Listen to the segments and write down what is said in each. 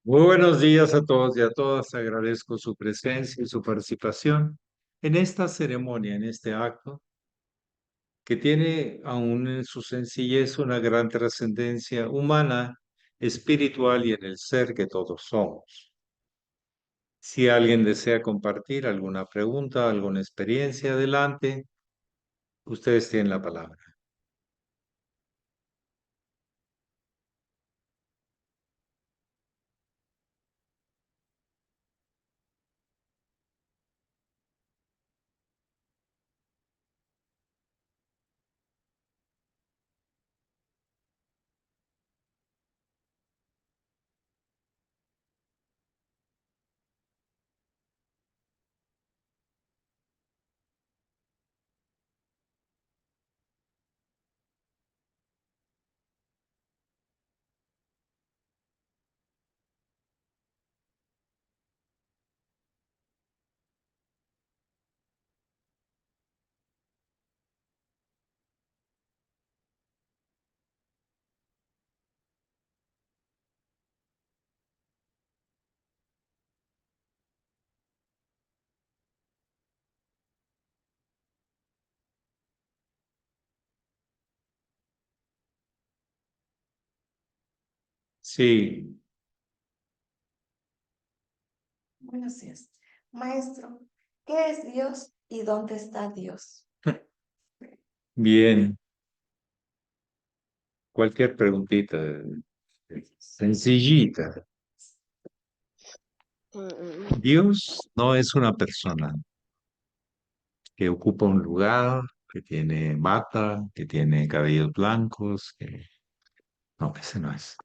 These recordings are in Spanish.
Muy buenos días a todos y a todas. Agradezco su presencia y su participación en esta ceremonia, en este acto, que tiene aún en su sencillez una gran trascendencia humana, espiritual y en el ser que todos somos. Si alguien desea compartir alguna pregunta, alguna experiencia, adelante. Ustedes tienen la palabra. Sí, Buenos días. Maestro, ¿qué es Dios y dónde está Dios? bien. Cualquier preguntita, sencillita. Dios no es una persona que ocupa un lugar, que tiene bata, que tiene cabellos blancos, que... No, ese no es.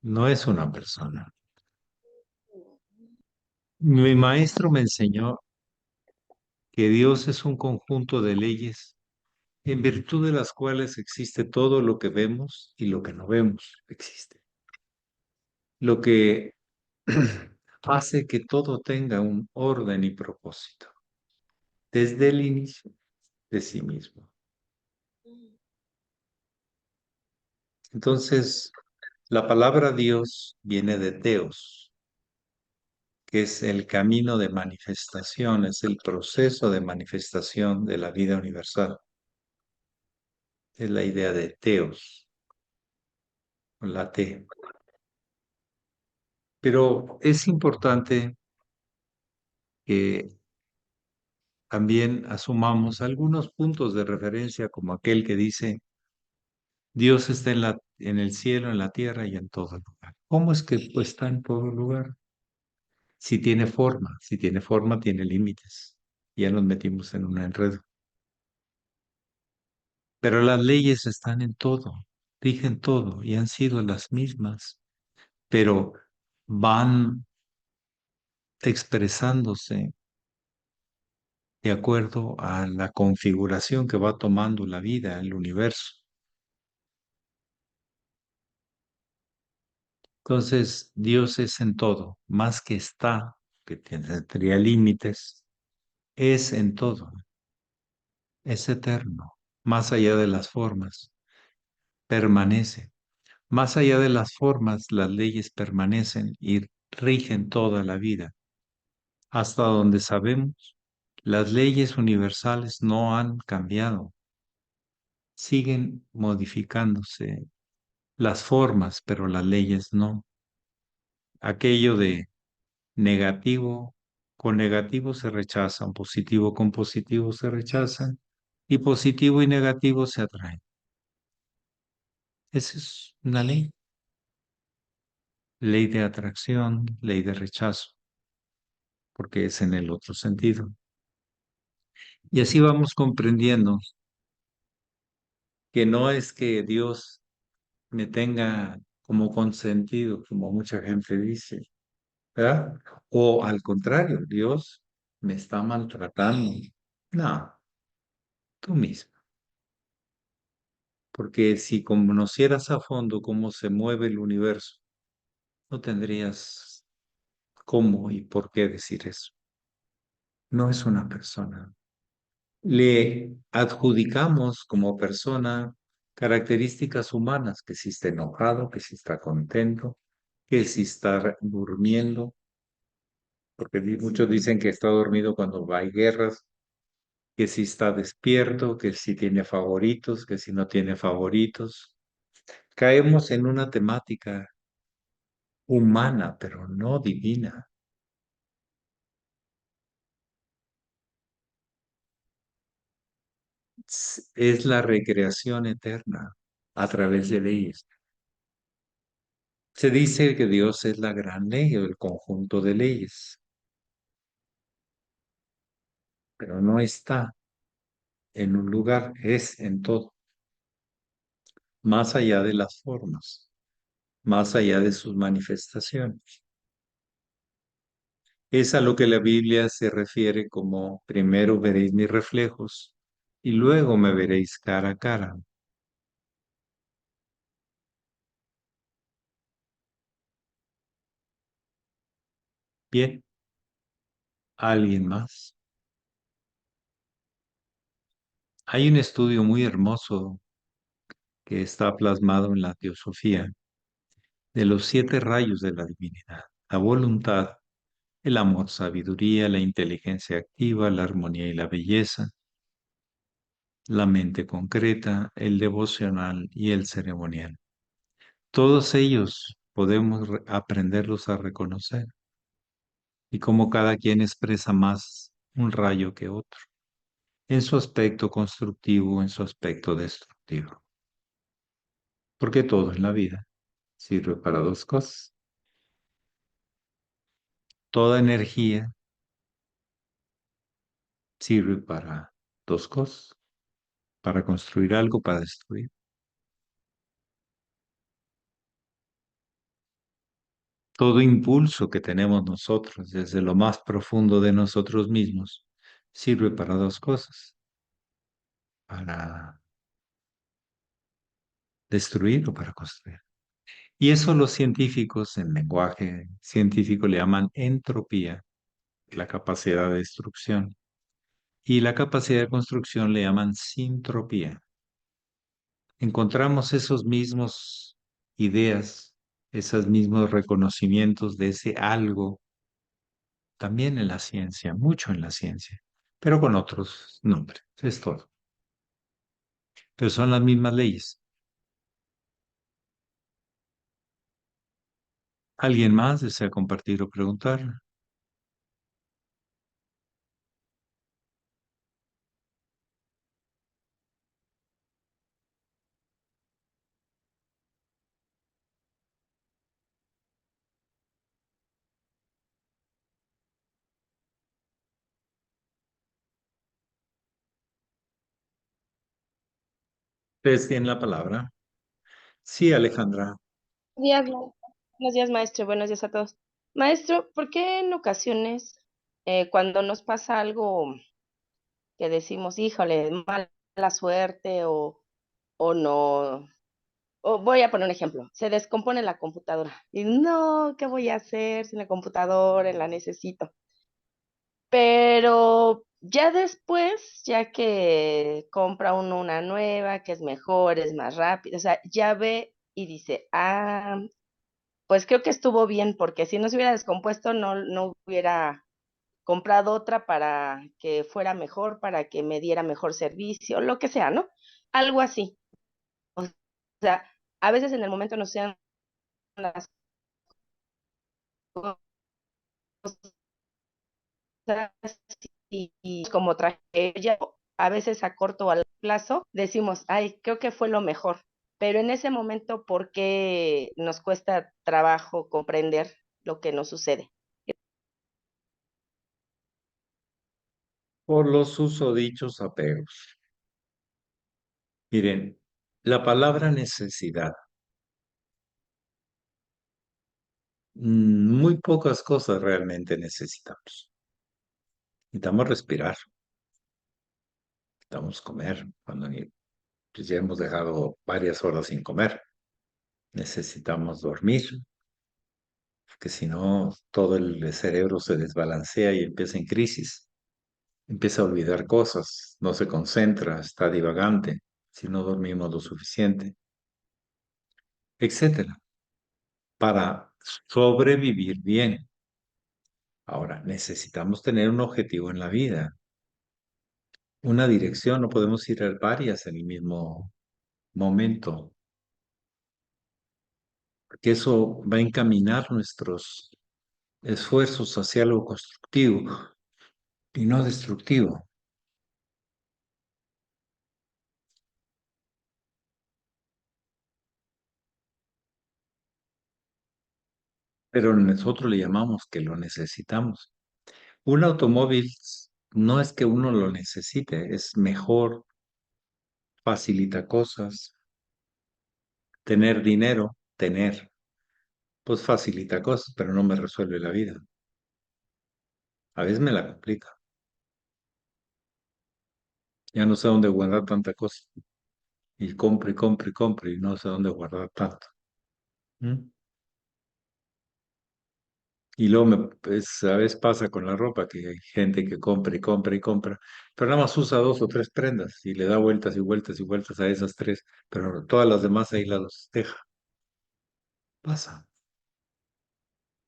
No es una persona. Mi maestro me enseñó que Dios es un conjunto de leyes en virtud de las cuales existe todo lo que vemos y lo que no vemos existe. Lo que hace que todo tenga un orden y propósito desde el inicio de sí mismo. Entonces, la palabra Dios viene de Teos, que es el camino de manifestación, es el proceso de manifestación de la vida universal. Es la idea de Teos, con la T. Pero es importante que también asumamos algunos puntos de referencia, como aquel que dice, Dios está en el cielo, en la tierra y en todo lugar. ¿Cómo es que pues, está en todo lugar? Si tiene forma, tiene límites. Ya nos metimos en un enredo. Pero las leyes están en todo, rigen todo y han sido las mismas, pero van expresándose de acuerdo a la configuración que va tomando la vida, el universo. Entonces, Dios es en todo, más que está, que tendría límites, es en todo, es eterno, más allá de las formas, permanece. Más allá de las formas, las leyes permanecen y rigen toda la vida. Hasta donde sabemos, las leyes universales no han cambiado, siguen modificándose las formas, pero las leyes no. Aquello de negativo con negativo se rechazan, positivo con positivo se rechazan y positivo y negativo se atraen. Esa es una ley, ley de atracción, ley de rechazo, porque es en el otro sentido. Y así vamos comprendiendo que no es que Dios me tenga como consentido, como mucha gente dice, ¿verdad? O al contrario, Dios me está maltratando. No, tú mismo. Porque si conocieras a fondo cómo se mueve el universo, no tendrías cómo y por qué decir eso. No es una persona. Le adjudicamos como persona características humanas, que si está enojado, que si está contento, que si está durmiendo, porque muchos dicen que está dormido cuando hay guerras, que si está despierto, que si tiene favoritos, que si no tiene favoritos. Caemos en una temática humana, pero no divina. Es la recreación eterna a través de leyes. Se dice que Dios es la gran ley o el conjunto de leyes, pero no está en un lugar, es en todo, más allá de las formas, más allá de sus manifestaciones. Es a lo que la Biblia se refiere como primero veréis mis reflejos y luego me veréis cara a cara. Bien, ¿alguien más? Hay un estudio muy hermoso que está plasmado en la teosofía de los 7 rayos de la divinidad: la voluntad, el amor, sabiduría, la inteligencia activa, la armonía y la belleza, la mente concreta, el devocional y el ceremonial. Todos ellos podemos aprenderlos a reconocer y cómo cada quien expresa más un rayo que otro, en su aspecto constructivo, en su aspecto destructivo. Porque todo en la vida sirve para dos cosas. Toda energía sirve para dos cosas: para construir algo, para destruir. Todo impulso que tenemos nosotros desde lo más profundo de nosotros mismos sirve para dos cosas: para destruir o para construir. Y eso los científicos en lenguaje científico le llaman entropía, la capacidad de destrucción. Y la capacidad de construcción le llaman sintropía. Encontramos esos mismos ideas, esos mismos reconocimientos de ese algo también en la ciencia, mucho en la ciencia, pero con otros nombres, es todo. Pero son las mismas leyes. ¿Alguien más desea compartir o preguntar? ¿Ustedes tienen la palabra? Sí, Alejandra. Buenos días, maestro. Buenos días a todos. Maestro, ¿por qué en ocasiones cuando nos pasa algo que decimos, híjole, mala suerte o no, o voy a poner un ejemplo, se descompone la computadora y no, ¿qué voy a hacer sin la computadora? La necesito. Pero ya después, ya que compra uno una nueva, que es mejor, es más rápida, o sea, ya ve y dice, ah, pues creo que estuvo bien, porque si no se hubiera descompuesto, no hubiera comprado otra para que fuera mejor, para que me diera mejor servicio, lo que sea, ¿no? Algo así. O sea, a veces en el momento no sean las cosas y como tragedia, a veces a corto o a largo plazo, decimos, ay, creo que fue lo mejor. Pero en ese momento, ¿por qué nos cuesta trabajo comprender lo que nos sucede? Por los susodichos apegos. Miren, la palabra necesidad, muy pocas cosas realmente necesitamos. Necesitamos respirar, necesitamos comer, cuando pues ya hemos dejado varias horas sin comer. Necesitamos dormir, porque si no, todo el cerebro se desbalancea y empieza en crisis. Empieza a olvidar cosas, no se concentra, está divagante, si no dormimos lo suficiente, etcétera. Para sobrevivir bien. Ahora, necesitamos tener un objetivo en la vida, una dirección, no podemos ir a varias en el mismo momento, porque eso va a encaminar nuestros esfuerzos hacia algo constructivo y no destructivo. Pero nosotros le llamamos que lo necesitamos. Un automóvil no es que uno lo necesite, es mejor, facilita cosas, tener dinero, pues facilita cosas, pero no me resuelve la vida. A veces me la complica. Ya no sé dónde guardar tanta cosa. Y compro y compro y compro y no sé dónde guardar tanto. ¿Mm? Y luego pues, a veces pasa con la ropa que hay gente que compra y compra y compra, pero nada más usa dos o tres prendas y le da vueltas y vueltas y vueltas a esas tres, pero todas las demás ahí las deja. Pasa.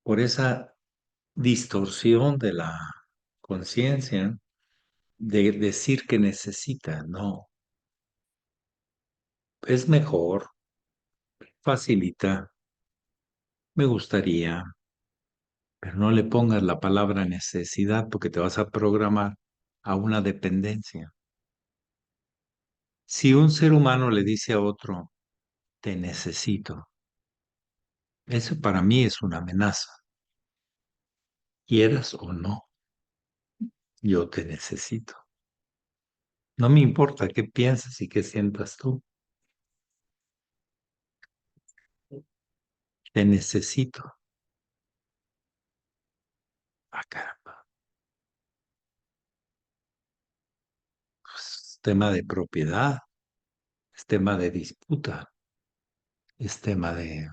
Por esa distorsión de la conciencia de decir que necesita, no. Es mejor, facilita, me gustaría, pero no le pongas la palabra necesidad porque te vas a programar a una dependencia. Si un ser humano le dice a otro, te necesito, eso para mí es una amenaza. Quieras o no, yo te necesito. No me importa qué pienses y qué sientas tú, te necesito. Ah, caramba. Pues, tema de propiedad, es tema de disputa, es tema de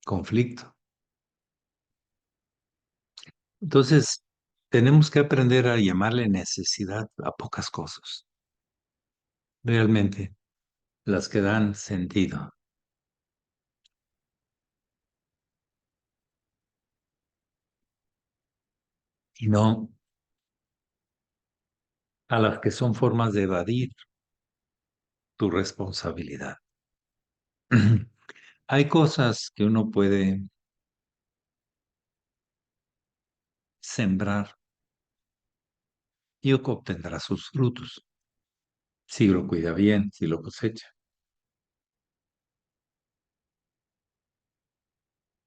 conflicto. Entonces, tenemos que aprender a llamarle necesidad a pocas cosas, realmente las que dan sentido, y no a las que son formas de evadir tu responsabilidad. Hay cosas que uno puede sembrar y obtendrá sus frutos, si lo cuida bien, si lo cosecha.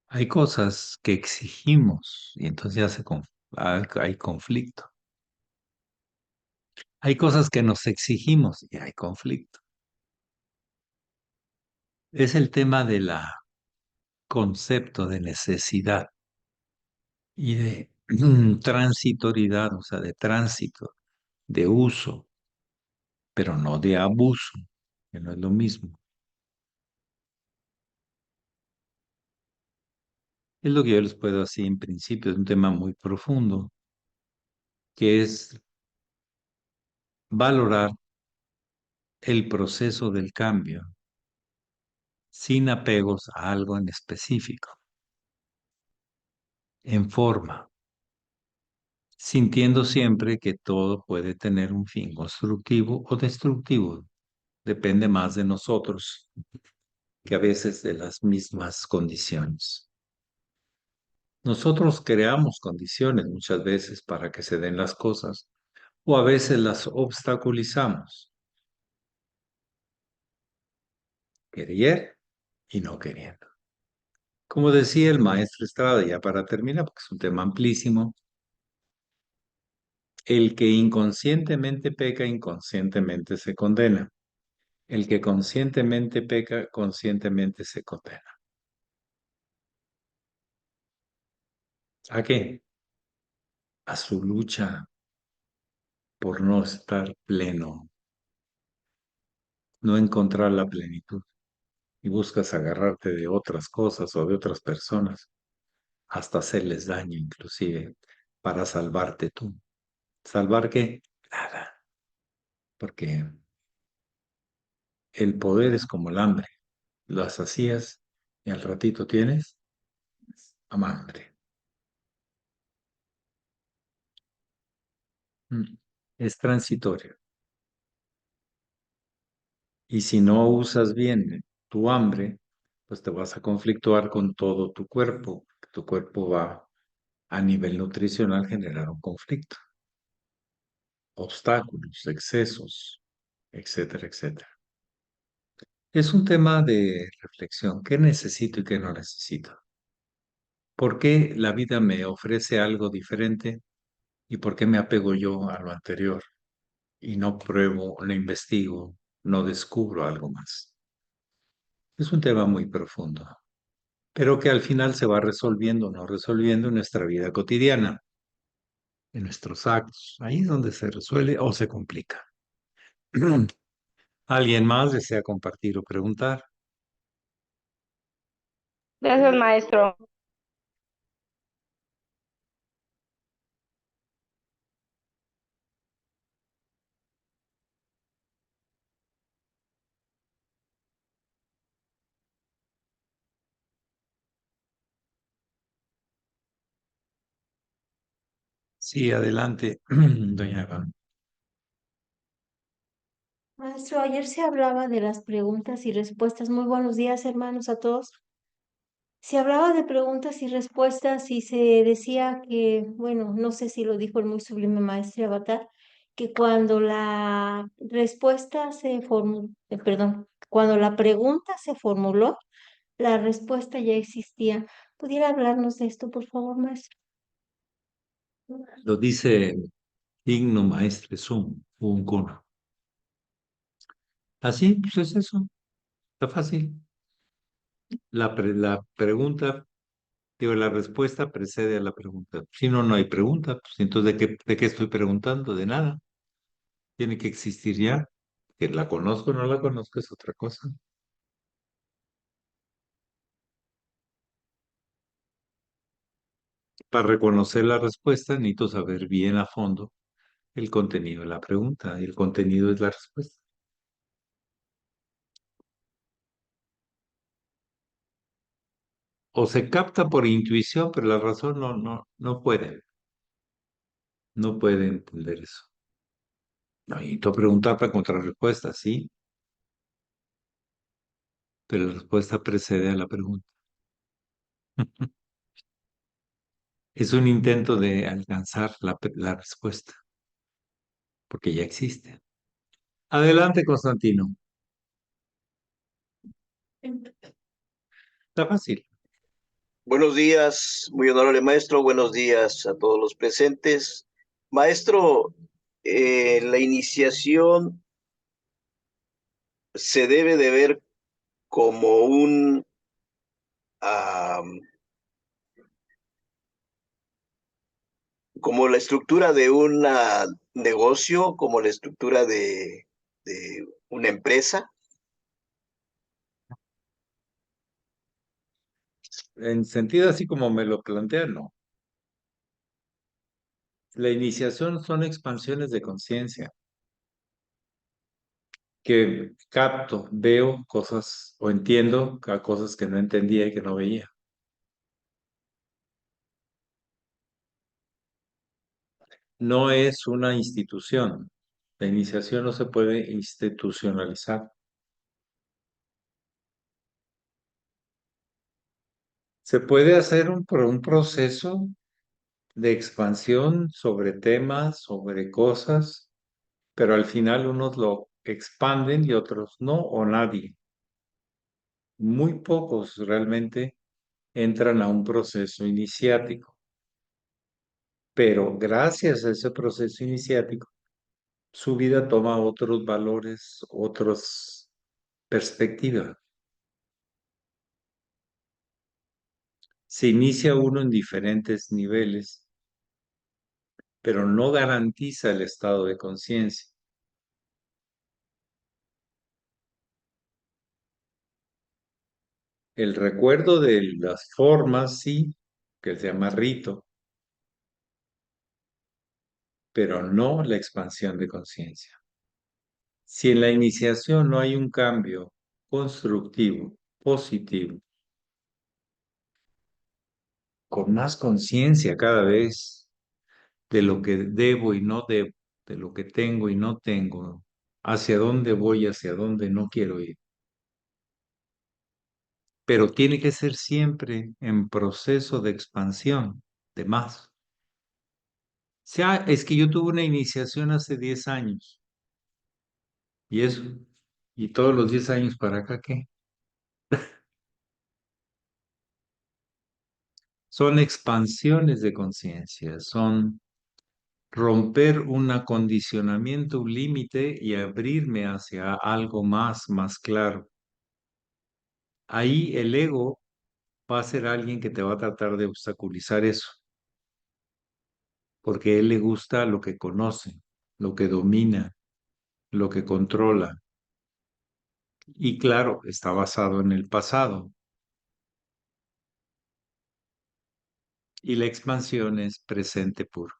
Hay cosas que exigimos y entonces ya hay conflicto. Hay cosas que nos exigimos y hay conflicto. Es el tema del concepto de necesidad y de transitoriedad, o sea, de tránsito, de uso, pero no de abuso, que no es lo mismo. Es lo que yo les puedo decir en principio, es un tema muy profundo, que es valorar el proceso del cambio sin apegos a algo en específico, en forma, sintiendo siempre que todo puede tener un fin constructivo o destructivo, depende más de nosotros que a veces de las mismas condiciones. Nosotros creamos condiciones muchas veces para que se den las cosas o a veces las obstaculizamos, querer y no queriendo. Como decía el maestro Estrada, ya para terminar, porque es un tema amplísimo, el que inconscientemente peca, inconscientemente se condena. El que conscientemente peca, conscientemente se condena. ¿A qué? A su lucha por no estar pleno, no encontrar la plenitud. Y buscas agarrarte de otras cosas o de otras personas, hasta hacerles daño inclusive, para salvarte tú. ¿Salvar qué? Nada, porque el poder es como el hambre. Lo hacías y al ratito tienes amante. Es transitorio. Y si no usas bien tu hambre, pues te vas a conflictuar con todo tu cuerpo. Tu cuerpo va a nivel nutricional a generar un conflicto, obstáculos, excesos, etcétera, etcétera. Es un tema de reflexión. ¿Qué necesito y qué no necesito? ¿Por qué la vida me ofrece algo diferente y por qué me apego yo a lo anterior y no pruebo, no investigo, no descubro algo más? Es un tema muy profundo, pero que al final se va resolviendo, no resolviendo en nuestra vida cotidiana, en nuestros actos. Ahí es donde se resuelve o se complica. ¿Alguien más desea compartir o preguntar? Gracias, maestro. Sí, adelante, doña Eva. Maestro, ayer se hablaba de las preguntas y respuestas. Muy buenos días, hermanos, a todos. Se hablaba de preguntas y respuestas y se decía que, bueno, no sé si lo dijo el muy sublime maestro Avatar, que cuando la respuesta se formuló, perdón, cuando la pregunta se formuló, la respuesta ya existía. ¿Pudiera hablarnos de esto, por favor, maestro? Lo dice Digno Maestre Sum, un cono. Así, pues es eso, está fácil. La pregunta, digo, la respuesta precede a la pregunta. Si no, no hay pregunta. Pues entonces, ¿de qué estoy preguntando? De nada. Tiene que existir ya. Que la conozco o no la conozco es otra cosa. Para reconocer la respuesta, necesito saber bien a fondo el contenido de la pregunta. Y el contenido es la respuesta. O se capta por intuición, pero la razón no puede. No puede entender eso. No, necesito preguntar para encontrar respuesta, sí, pero la respuesta precede a la pregunta. Es un intento de alcanzar la respuesta, porque ya existe. Adelante, Constantino. Está fácil. Buenos días, muy honorable maestro. Buenos días a todos los presentes. Maestro, la iniciación se debe de ver como am, como la estructura de un negocio, como la estructura de una empresa. En sentido así como me lo plantean, no. La iniciación son expansiones de conciencia, que capto, veo cosas o entiendo cosas que no entendía y que no veía. No es una institución. La iniciación no se puede institucionalizar. Se puede hacer un proceso de expansión sobre temas, sobre cosas, pero al final unos lo expanden y otros no, o nadie. Muy pocos realmente entran a un proceso iniciático, pero gracias a ese proceso iniciático, su vida toma otros valores, otras perspectivas. Se inicia uno en diferentes niveles, pero no garantiza el estado de conciencia. El recuerdo de las formas, sí, que se llama rito, pero no la expansión de conciencia. Si en la iniciación no hay un cambio constructivo, positivo, con más conciencia cada vez de lo que debo y no debo, de lo que tengo y no tengo, hacia dónde voy, hacia dónde no quiero ir. Pero tiene que ser siempre en proceso de expansión, de más. O sea, es que yo tuve una iniciación hace 10 años y eso, y todos los 10 años para acá, ¿qué? Son expansiones de conciencia, son romper un acondicionamiento, un límite y abrirme hacia algo más claro. Ahí el ego va a ser alguien que te va a tratar de obstaculizar eso, porque a él le gusta lo que conoce, lo que domina, lo que controla. Y claro, está basado en el pasado. Y la expansión es presente puro.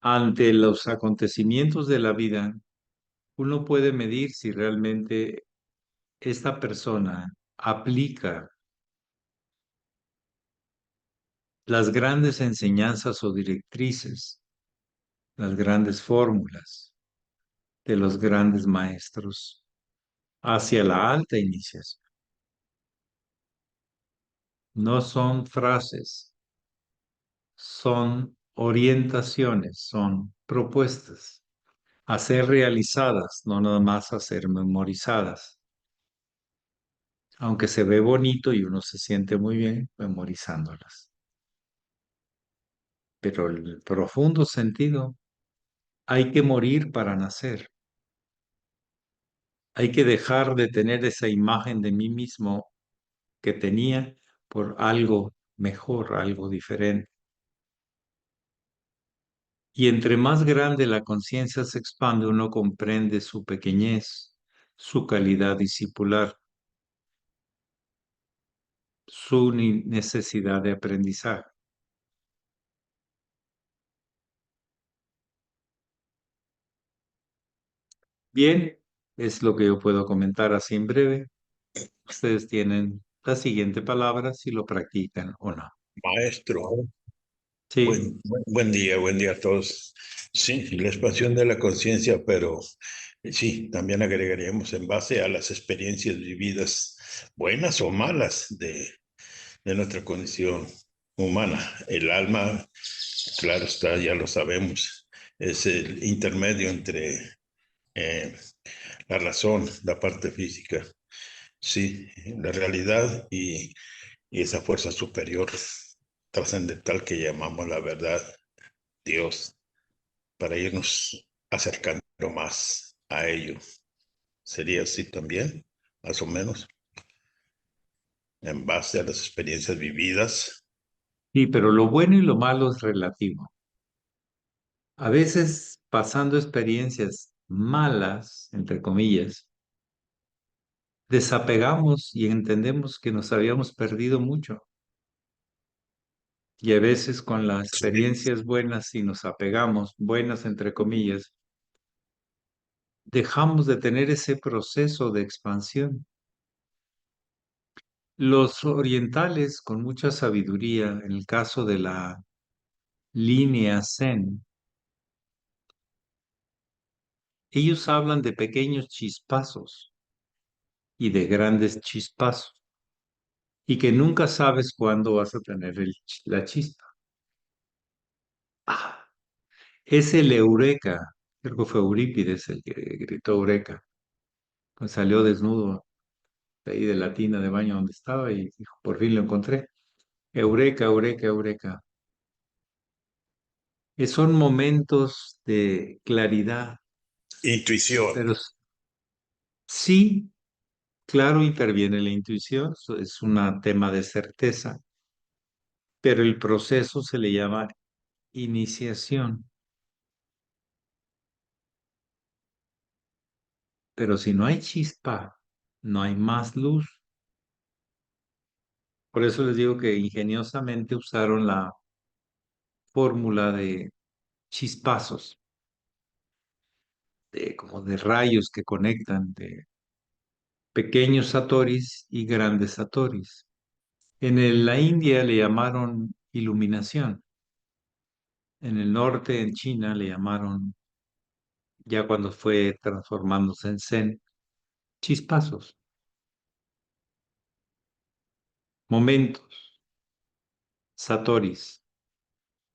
Ante los acontecimientos de la vida, uno puede medir si realmente esta persona aplica las grandes enseñanzas o directrices, las grandes fórmulas de los grandes maestros hacia la alta iniciación. No son frases, son orientaciones, son propuestas a ser realizadas, no nada más a ser memorizadas. Aunque se ve bonito y uno se siente muy bien memorizándolas. Pero el profundo sentido, hay que morir para nacer. Hay que dejar de tener esa imagen de mí mismo que tenía por algo mejor, algo diferente. Y entre más grande la conciencia se expande, uno comprende su pequeñez, su calidad discipular, su necesidad de aprendizaje. Bien, es lo que yo puedo comentar así en breve. Ustedes tienen la siguiente palabra si lo practican o no. Maestro, Sí, buen día a todos. Sí, la expansión de la conciencia, pero sí, también agregaríamos en base a las experiencias vividas, buenas o malas, de nuestra condición humana. El alma, claro está, ya lo sabemos, es el intermedio entre eh, la razón, la parte física, sí, la realidad y esa fuerza superior trascendental que llamamos la verdad, Dios, para irnos acercando más a ello. ¿Sería así también, más o menos, en base a las experiencias vividas? sí, pero lo bueno y lo malo es relativo. A veces, pasando experiencias malas, entre comillas, desapegamos y entendemos que nos habíamos perdido mucho. Y a veces con las Sí. experiencias buenas, si nos apegamos, buenas entre comillas, dejamos de tener ese proceso de expansión. Los orientales, con mucha sabiduría, en el caso de la línea Zen, ellos hablan de pequeños chispazos y de grandes chispazos, y que nunca sabes cuándo vas a tener la chispa. Ah, es el eureka, creo que fue Eurípides el que gritó eureka, pues salió desnudo de ahí de la tina de baño donde estaba y dijo, por fin lo encontré. Eureka, eureka, eureka. Son momentos de claridad, Intuición. pero sí, claro, interviene la intuición, eso es un tema de certeza, pero el proceso se le llama iniciación. Pero si no hay chispa, no hay más luz. Por eso les digo que ingeniosamente usaron la fórmula de chispazos, de como de rayos que conectan, pequeños satoris y grandes satoris. En la India le llamaron iluminación. En el norte, en China, le llamaron, ya cuando fue transformándose en Zen, chispazos, momentos, satoris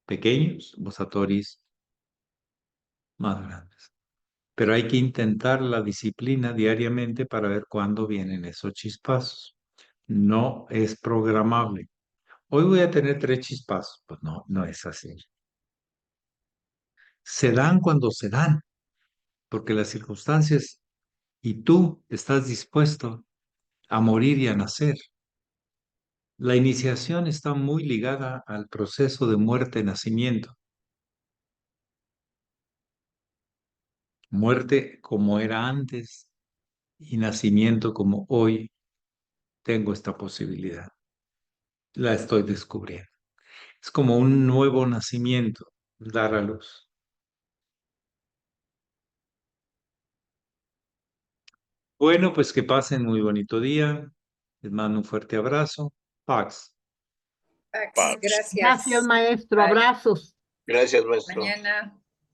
pequeños o satoris más grandes. Pero hay que intentar la disciplina diariamente para ver cuándo vienen esos chispazos. No es programable. Hoy voy a tener 3 chispazos. Pues no, no es así. Se dan cuando se dan, porque las circunstancias y tú estás dispuesto a morir y a nacer. La iniciación está muy ligada al proceso de muerte-nacimiento. Muerte como era antes y nacimiento como hoy tengo esta posibilidad. La estoy descubriendo. Es como un nuevo nacimiento, dar a luz. Bueno, pues que pasen muy bonito día. Les mando un fuerte abrazo. Pax. Pax, Pax. gracias. Gracias, maestro. Bye. Abrazos. Gracias, maestro. Mañana.